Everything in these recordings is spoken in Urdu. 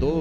2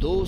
2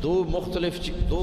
2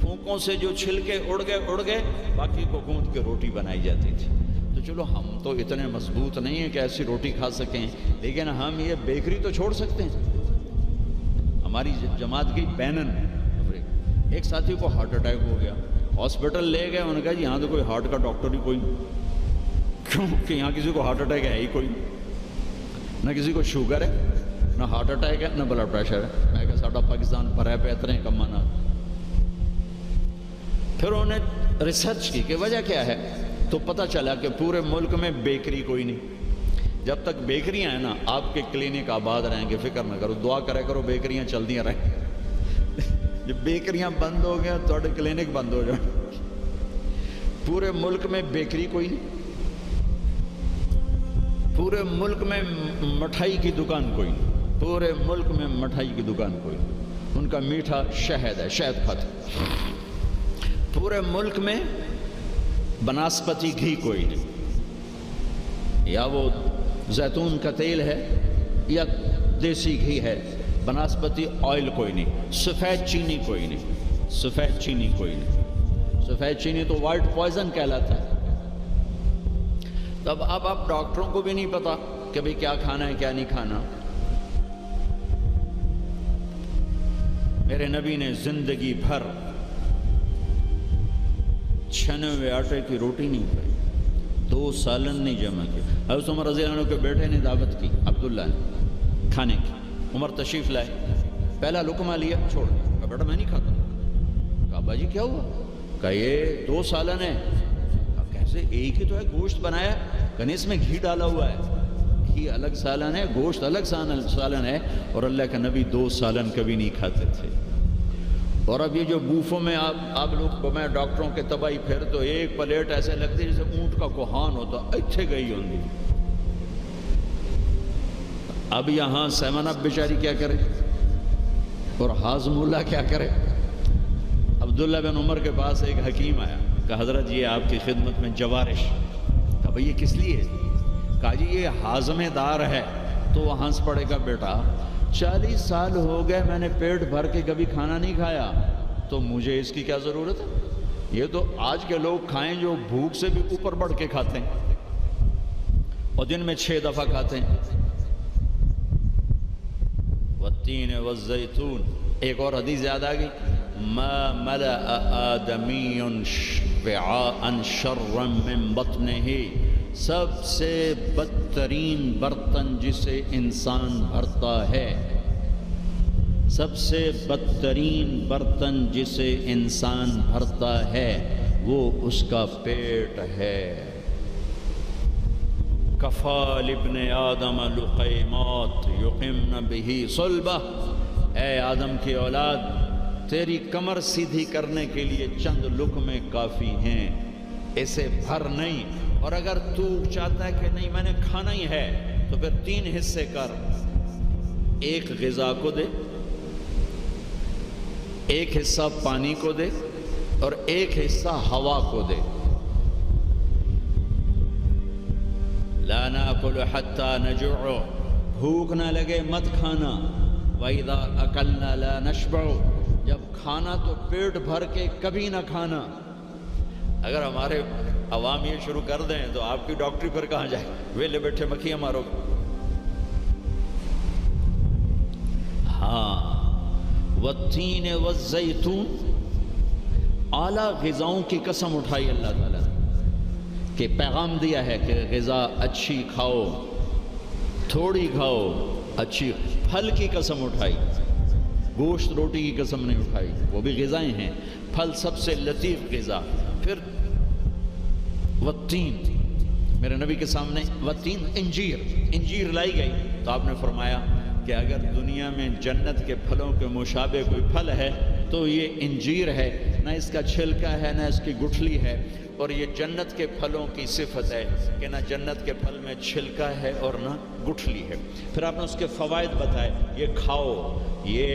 پھونکوں سے جو چھلکے اڑ گئے باقی کو گوندھ کے روٹی بنائی جاتی تھی۔ تو چلو ہم تو اتنے مضبوط نہیں ہیں کہ ایسی روٹی کھا سکیں، لیکن ہم یہ بیکری تو چھوڑ سکتے ہیں۔ ہماری جماعت کی بینن ایک ساتھی کو ہارٹ اٹیک ہو گیا، ہاسپٹل لے گئے، انہوں نے کہا جی یہاں تو کوئی ہارٹ کا ڈاکٹر ہی کوئی، کیوں کہ یہاں کسی کو ہارٹ اٹیک ہے ہی کوئی، نہ کسی کو شوگر ہے، نہ ہارٹ اٹیک ہے، نہ بلڈ پریشر ہے۔ میں کہا ساڈا پاکستان پر ہے پہ اتنے کمانا۔ پھر انہوں نے ریسرچ کی کہ وجہ کیا ہے، تو پتہ چلا کہ پورے ملک میں بیکری کوئی نہیں۔ جب تک بیکریاں ہیں نا آپ کے کلینک آباد رہیں گے، فکر نہ کرو، دعا کرے کرو بیکریاں چلدیاں رہیں۔ جب بیکریاں بند ہو گیا تو کلینک بند ہو جائیں۔ پورے ملک میں بیکری کوئی نہیں، پورے ملک میں مٹھائی کی دکان کوئی نہیں، پورے ملک میں مٹھائی کی دکان کوئی نہیں۔ ان کا میٹھا شہد ہے، شہد کھاتے۔ پورے ملک میں بناسپتی گھی کوئی نہیں، یا وہ زیتون کا تیل ہے یا دیسی گھی ہے، بناسپتی آئل کوئی نہیں، سفید چینی کوئی نہیں، سفید چینی کوئی نہیں۔ سفید چینی تو وائٹ پوائزن کہلاتا ہے۔ تب اب آپ ڈاکٹروں کو بھی نہیں پتا کہ بھئی کیا کھانا ہے کیا نہیں کھانا۔ میرے نبی نے زندگی بھر چھنے ہوئے آٹے کی روٹی نہیں کھائی، 2 سالن نہیں جمع کی۔ حضرت عمر رضی اللہ عنہ کے بیٹے نے دعوت کی عبداللہ نے کھانے کی، عمر تشریف لائے، پہلا لقمہ لیا چھوڑ دیا، کہا بیٹا میں نہیں کھاتا۔ کہا ابا جی کیا ہوا؟ کہا یہ 2 سالن ہے۔ کہا کیسے، ایک ہی تو ہے، گوشت بنایا، کہا اس میں گھی ڈالا ہوا ہے، گھی الگ سالن ہے، گوشت الگ سالن ہے، اور اللہ کا نبی 2 سالن کبھی نہیں کھاتے تھے۔ اور اب یہ جو بوفوں میں آپ لوگ کو میں ڈاکٹروں کے تباہی پھر تو ایک پلیٹ ایسے لگتی ہے جیسے اونٹ کا کوہان ہوتا، اچھے گئی ہوندی۔ اب یہاں 7 اپ بیچاری کیا کرے اور ہاضم اللہ کیا کرے؟ عبداللہ بن عمر کے پاس ایک حکیم آیا، کہا حضرت یہ آپ کی خدمت میں جوارش۔ کہا بھئی یہ کس لیے؟ کہا جی یہ ہاضمہ دار ہے۔ تو وہ ہنس پڑے گا، بیٹا 40 سال ہو گئے میں نے پیٹ بھر کے کبھی کھانا نہیں کھایا، تو مجھے اس کی کیا ضرورت ہے؟ یہ تو آج کے لوگ کھائیں جو بھوک سے بھی اوپر بڑھ کے کھاتے ہیں اور دن میں 6 دفعہ کھاتے ہیں۔ والتین والزیتون، ایک اور حدیث یاد آ گئی، ما ملأ آدمی وعاء شرا من بطنہ، سب سے بدترین برتن جسے انسان بھرتا ہے، سب سے بدترین برتن جسے انسان بھرتا ہے وہ اس کا پیٹ ہے۔ کفا لابن آدم لقیمات یقمن بہ صلبہ، اے آدم کی اولاد تیری کمر سیدھی کرنے کے لیے چند لقمے کافی ہیں، اسے بھر نہیں۔ اور اگر تو چاہتا ہے کہ نہیں میں نے کھانا ہی ہے تو پھر 3 حصے کر، ایک غذا کو دے، ایک حصہ پانی کو دے، اور ایک حصہ ہوا کو دے۔ لا ناکل حتی نجوع، بھوک نہ لگے مت کھانا۔ وَإِذَا أَكَلْنَا لَا نَشْبَعُ، جب کھانا تو پیٹ بھر کے کبھی نہ کھانا۔ اگر ہمارے عوام یہ شروع کر دیں تو آپ کی ڈاکٹری پر کہاں جائے، ویلے بیٹھے مکھیاں مارو۔ ہاں، والتین والزیتون، اعلیٰ غذاؤں کی قسم اٹھائی اللہ تعالیٰ نے کہ پیغام دیا ہے کہ غذا اچھی کھاؤ، تھوڑی کھاؤ، اچھی۔ پھل کی قسم اٹھائی، گوشت روٹی کی قسم نہیں اٹھائی، وہ بھی غذائیں ہیں، پھل سب سے لطیف غذا۔ پھر والتین، میرے نبی کے سامنے والتین، انجیر لائی گئی تو آپ نے فرمایا کہ اگر دنیا میں جنت کے پھلوں کے مشابہ کوئی پھل ہے تو یہ انجیر ہے، نہ اس کا چھلکا ہے نہ اس کی گٹھلی ہے، اور یہ جنت کے پھلوں کی صفت ہے کہ نہ جنت کے پھل میں چھلکا ہے اور نہ گٹھلی ہے۔ پھر آپ نے اس کے فوائد بتائے، یہ کھاؤ، یہ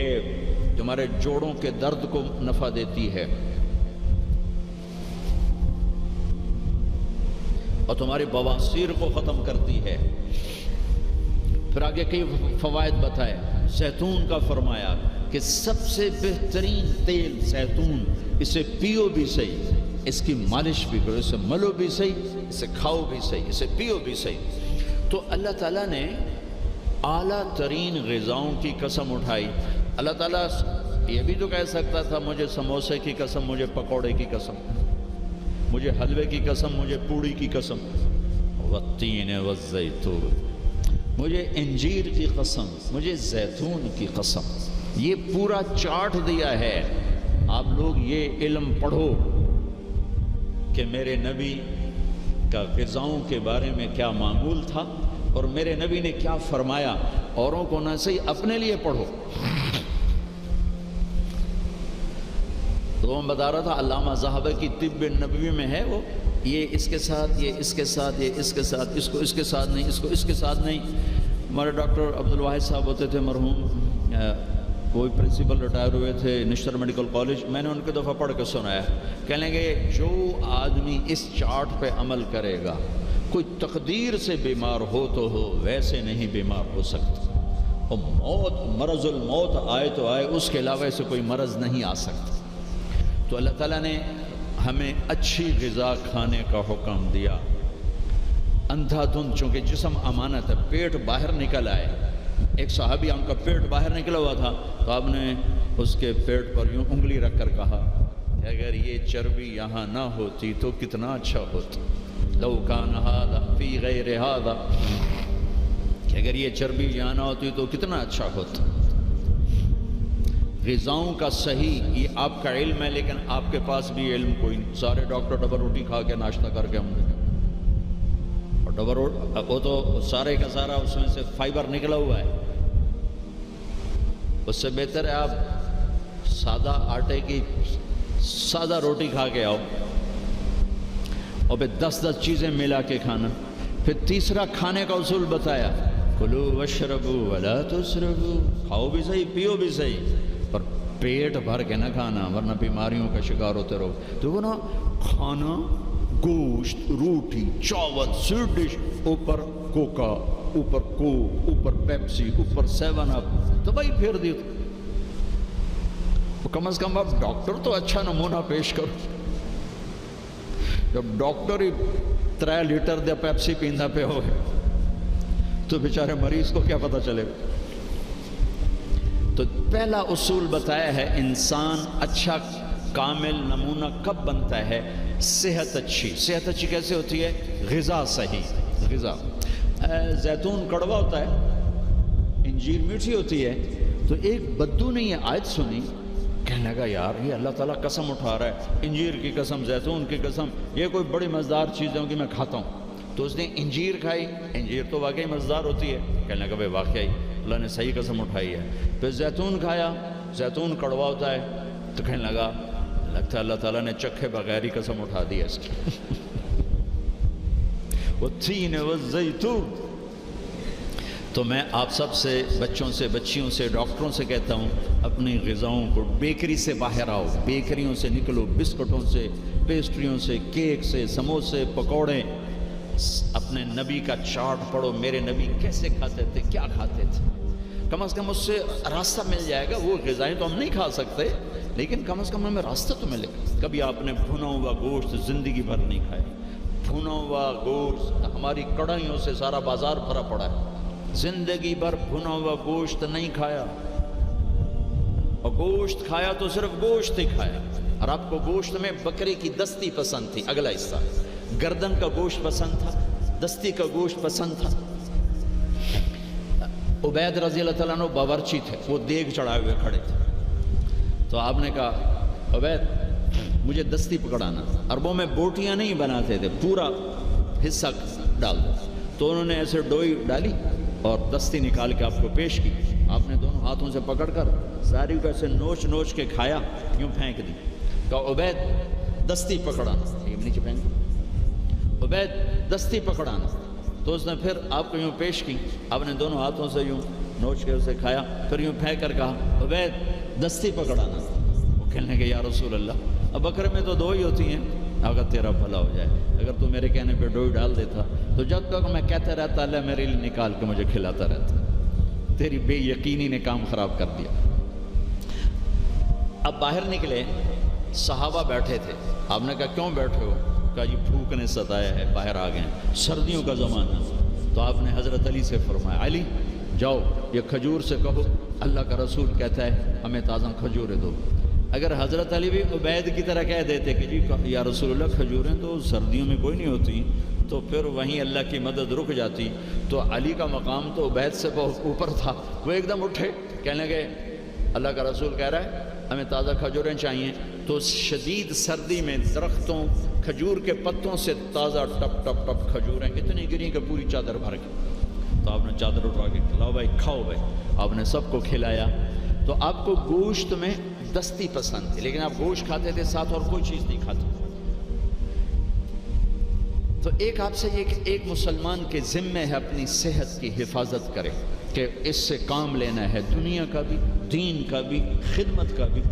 تمہارے جوڑوں کے درد کو نفع دیتی ہے اور تمہاری بواسیر کو ختم کرتی ہے۔ پھر آگے کئی فوائد بتائے، زیتون کا فرمایا کہ سب سے بہترین تیل زیتون، اسے پیو بھی صحیح، اس کی مالش بھی کرو، اسے ملو بھی صحیح، اسے کھاؤ بھی صحیح، اسے پیو بھی صحیح۔ تو اللہ تعالیٰ نے اعلیٰ ترین غذاؤں کی قسم اٹھائی۔ اللہ تعالیٰ یہ بھی تو کہہ سکتا تھا مجھے سموسے کی قسم، مجھے پکوڑے کی قسم، مجھے حلوے کی قسم، مجھے پوڑی کی قسم، والتین والزیتون، مجھے انجیر کی قسم، مجھے زیتون کی قسم۔ یہ پورا چارٹ دیا ہے، آپ لوگ یہ علم پڑھو کہ میرے نبی کا غذاؤں کے بارے میں کیا معمول تھا اور میرے نبی نے کیا فرمایا۔ اوروں کو نہ صحیح، اپنے لیے پڑھو۔ تو میں بتا رہا تھا علامہ ذہبی کی طب نبوی میں ہے وہ، یہ اس کے ساتھ، یہ اس کے ساتھ، یہ اس کے ساتھ، اس کو اس کے ساتھ نہیں، اس کو اس کے ساتھ نہیں۔ ہمارے ڈاکٹر عبدالواحد صاحب ہوتے تھے مرحوم، وہ پرنسپل ریٹائر ہوئے تھے نشتر میڈیکل کالج، میں نے ان کے دفعہ پڑھ کے سنایا، کہنے لگے جو آدمی اس چارٹ پہ عمل کرے گا، کوئی تقدیر سے بیمار ہو تو ہو، ویسے نہیں بیمار ہو سکتا، اور موت، مرض الموت آئے تو آئے، اس کے علاوہ سے کوئی مرض نہیں آ سکتا۔ تو اللہ تعالیٰ نے ہمیں اچھی غذا کھانے کا حکم دیا۔ اندھا دھند، چونکہ جسم امانت ہے، پیٹ باہر نکل آئے، ایک صحابی ان کا پیٹ باہر نکلا ہوا تھا، تو آپ نے اس کے پیٹ پر یوں انگلی رکھ کر کہا کہ اگر یہ چربی یہاں نہ ہوتی تو کتنا اچھا ہوتا، لو کان ھذا فی غیر ھذا، کہ اگر یہ چربی یہاں نہ ہوتی تو کتنا اچھا ہوتا۔ غذاؤں کا صحیح، یہ آپ کا علم ہے، لیکن آپ کے پاس بھی علم کوئی نہیں۔ سارے ڈاکٹر ڈبل روٹی کھا کے ناشتہ کر کے ہم نے، اور ڈبل روٹی وہ تو سارے کا سارا اس میں سے فائبر نکلا ہوا ہے، اس سے بہتر ہے آپ سادہ آٹے کی سادہ روٹی کھا کے آؤ، اور پھر 10 چیزیں ملا کے کھانا۔ پھر تیسرا کھانے کا اصول بتایا، کلو واشربوا ولا تسرفوا، کھاؤ بھی صحیح، پیو بھی صحیح، پر پیٹ بھر کے نہ کھانا، ورنہ بیماریوں کا شکار ہوتے رہو۔ تو وہ نا کھانا، گوشت، روٹی، چاول، سویٹ ڈش، اوپر کوکا، اوپر کوک، اوپر پیپسی، اوپر 7 اپ، تو بھائی پھیر دی۔ کم از کم اب ڈاکٹر تو اچھا نمونہ پیش کرو۔ جب ڈاکٹر ہی 3 لیٹر دے پیپسی پیندا پہ ہوئے تو بیچارے مریض کو کیا پتہ چلے گا۔ تو پہلا اصول بتایا ہے، انسان اچھا کامل نمونہ کب بنتا ہے؟ صحت اچھی۔ صحت اچھی کیسے ہوتی ہے؟ غذا صحیح۔ غذا، زیتون کڑوا ہوتا ہے، انجیر میٹھی ہوتی ہے۔ تو ایک بدو نے یہ آیت سنی، کہنے لگا یار یہ اللہ تعالیٰ قسم اٹھا رہا ہے، انجیر کی قسم، زیتون کی قسم، یہ کوئی بڑی مزیدار چیزیں ہوں کہ میں کھاتا ہوں۔ تو اس نے انجیر کھائی، انجیر تو واقعی مزیدار ہوتی ہے، کہنے لگا بھائی واقعی اللہ نے صحیح قسم اٹھائی ہے۔ پھر زیتون کھایا، زیتون کڑوا ہوتا ہے، تو کہنے لگا لگتا ہے اللہ تعالیٰ نے چکھے بغیر ہی قسم اٹھا دی ہے اس کی۔ والتین والزیتون۔ تو میں آپ سب سے، بچوں سے، بچیوں سے، ڈاکٹروں سے کہتا ہوں، اپنی غذاؤں کو، بیکری سے باہر آؤ، بیکریوں سے نکلو، بسکٹوں سے، پیسٹریوں سے، کیک سے، سموسے، پکوڑے۔ اپنے نبی کا چارٹ پڑھو، میرے نبی کیسے کھاتے تھے، کیا کھاتے تھے، کم از کم اس سے راستہ مل جائے گا۔ وہ غذائیں تو ہم نہیں کھا سکتے، لیکن کم از کم ہمیں راستہ تو ملے گا۔ کبھی آپ نے بھنا ہوا گوشت زندگی بھر نہیں کھایا، بھنا ہوا گوشت، ہماری کڑھائیوں سے سارا بازار بھرا پڑا ہے، زندگی بھر بھنا ہوا گوشت نہیں کھایا، اور گوشت کھایا تو صرف گوشت ہی کھایا۔ اور آپ کو گوشت میں بکرے کی دستی پسند تھی، اگلا حصہ گردن کا گوشت پسند تھا، دستی کا گوشت پسند تھا۔ عبید رضی اللہ تعالیٰ عنہ باورچی تھے، وہ دیگ چڑھائے ہوئے کھڑے تھے، تو آپ نے کہا عبید مجھے دستی پکڑانا۔ عربوں میں بوٹیاں نہیں بناتے تھے، پورا حصہ ڈال دو، تو انہوں نے ایسے ڈوئی ڈالی اور دستی نکال کے آپ کو پیش کی۔ آپ نے دونوں ہاتھوں سے پکڑ کر ساری کو ایسے نوچ نوچ کے کھایا، یوں پھینک دی۔ کہا عبید دستی پکڑانا، یہ نیچے پھینک دی، عبید دستی پکڑانا۔ تو اس نے پھر آپ کو یوں پیش کی، آپ نے دونوں ہاتھوں سے یوں نوچ کے اسے کھایا، پھر یوں پھینک کر کہا عبید دستی پکڑانا۔ وہ کہنے کہ یا رسول اللہ، اب بکرے میں تو 2 ہی ہوتی ہیں، اگر تیرا بھلا ہو جائے، اگر تو میرے کہنے پہ ڈوئی ڈال دیتا تو جب تک میں کہتا رہتا اللہ میرے لیے نکال کے مجھے کھلاتا رہتا۔ تیری بے یقینی نے کام خراب کر دیا۔ اب باہر نکلے، صحابہ بیٹھے تھے، آپ نے کہا کیوں بیٹھے ہو؟ کہا جی بھوک نے ستایا ہے، باہر آ گئے، سردیوں کا زمانہ۔ تو آپ نے حضرت علی سے فرمایا علی جاؤ یہ کھجور سے کہو اللہ کا رسول کہتا ہے ہمیں تازہ کھجوریں دو۔ اگر حضرت علی بھی عبید کی طرح کہہ دیتے کہ جی یا رسول اللہ کھجوریں تو سردیوں میں کوئی نہیں ہوتی، تو پھر وہیں اللہ کی مدد رک جاتی۔ تو علی کا مقام تو عبید سے بہت اوپر تھا، وہ ایک دم اٹھے، کہنے لگے اللہ کا رسول کہہ رہا ہے ہمیں تازہ کھجوریں چاہیے۔ تو شدید سردی میں درختوں کھجور کے پتوں سے تازہ ٹپ ٹپ ٹپ کھجوریں اتنی گری کہ پوری چادر بھر گئی۔ تو آپ نے چادر اٹھا کے کھلاؤ بھائی کھاؤ بھائی، آپ نے سب کو کھلایا۔ تو آپ کو گوشت میں دستی پسند تھی، لیکن آپ گوشت کھاتے تھے، ساتھ اور کوئی چیز نہیں کھاتے۔ تو ایک آپ سے یہ کہ ایک مسلمان کے ذمے ہے اپنی صحت کی حفاظت کرے، کہ اس سے کام لینا ہے، دنیا کا بھی، دین کا بھی، خدمت کا بھی۔